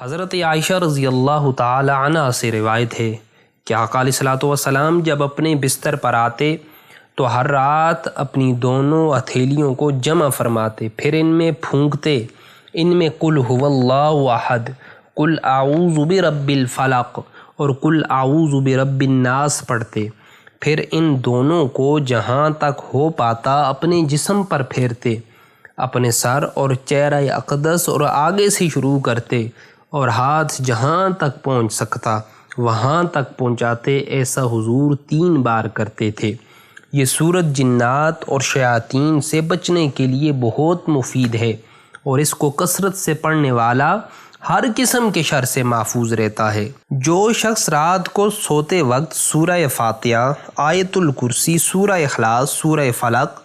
حضرت عائشہ رضی اللہ تعالی عنہ سے روایت ہے کہ آقا علیہ الصلوۃ والسلام جب اپنے بستر پر آتے تو ہر رات اپنی دونوں ہتھیلیوں کو جمع فرماتے، پھر ان میں پھونکتے، ان میں قل هو اللہ احد، قل اعوذ برب الفلق اور قل اعوذ برب الناس پڑھتے، پھر ان دونوں کو جہاں تک ہو پاتا اپنے جسم پر پھیرتے، اپنے سر اور چہرہ اقدس اور آگے سے شروع کرتے اور ہاتھ جہاں تک پہنچ سکتا وہاں تک پہنچاتے۔ ایسا حضور 3 بار کرتے تھے۔ یہ سورت جنات اور شیاطین سے بچنے کے لیے بہت مفید ہے اور اس کو کثرت سے پڑھنے والا ہر قسم کے شر سے محفوظ رہتا ہے۔ جو شخص رات کو سوتے وقت سورہ فاتحہ، آیت الکرسی، سورہ اخلاص، سورہ فلق،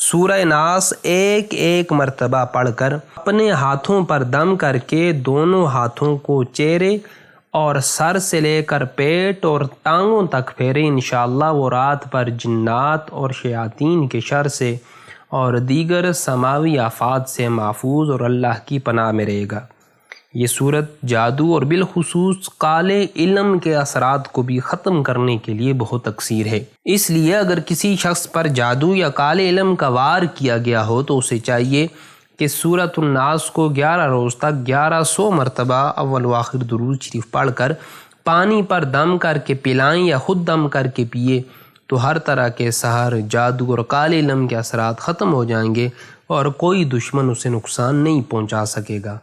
سورہ ناس ایک مرتبہ پڑھ کر اپنے ہاتھوں پر دم کر کے دونوں ہاتھوں کو چہرے اور سر سے لے کر پیٹ اور ٹانگوں تک پھیرے، انشاءاللہ وہ رات پر جنات اور شیاطین کے شر سے اور دیگر سماوی آفات سے محفوظ اور اللہ کی پناہ میں رہے گا۔ یہ صورت جادو اور بالخصوص کالے علم کے اثرات کو بھی ختم کرنے کے لیے بہت اکثیر ہے۔ اس لیے اگر کسی شخص پر جادو یا کالے علم کا وار کیا گیا ہو تو اسے چاہیے کہ سورۃ الناس کو 11 روز تک 1100 مرتبہ اول و آخر درود شریف پڑھ کر پانی پر دم کر کے پلائیں یا خود دم کر کے پیے تو ہر طرح کے سحر، جادو اور کالے علم کے اثرات ختم ہو جائیں گے اور کوئی دشمن اسے نقصان نہیں پہنچا سکے گا۔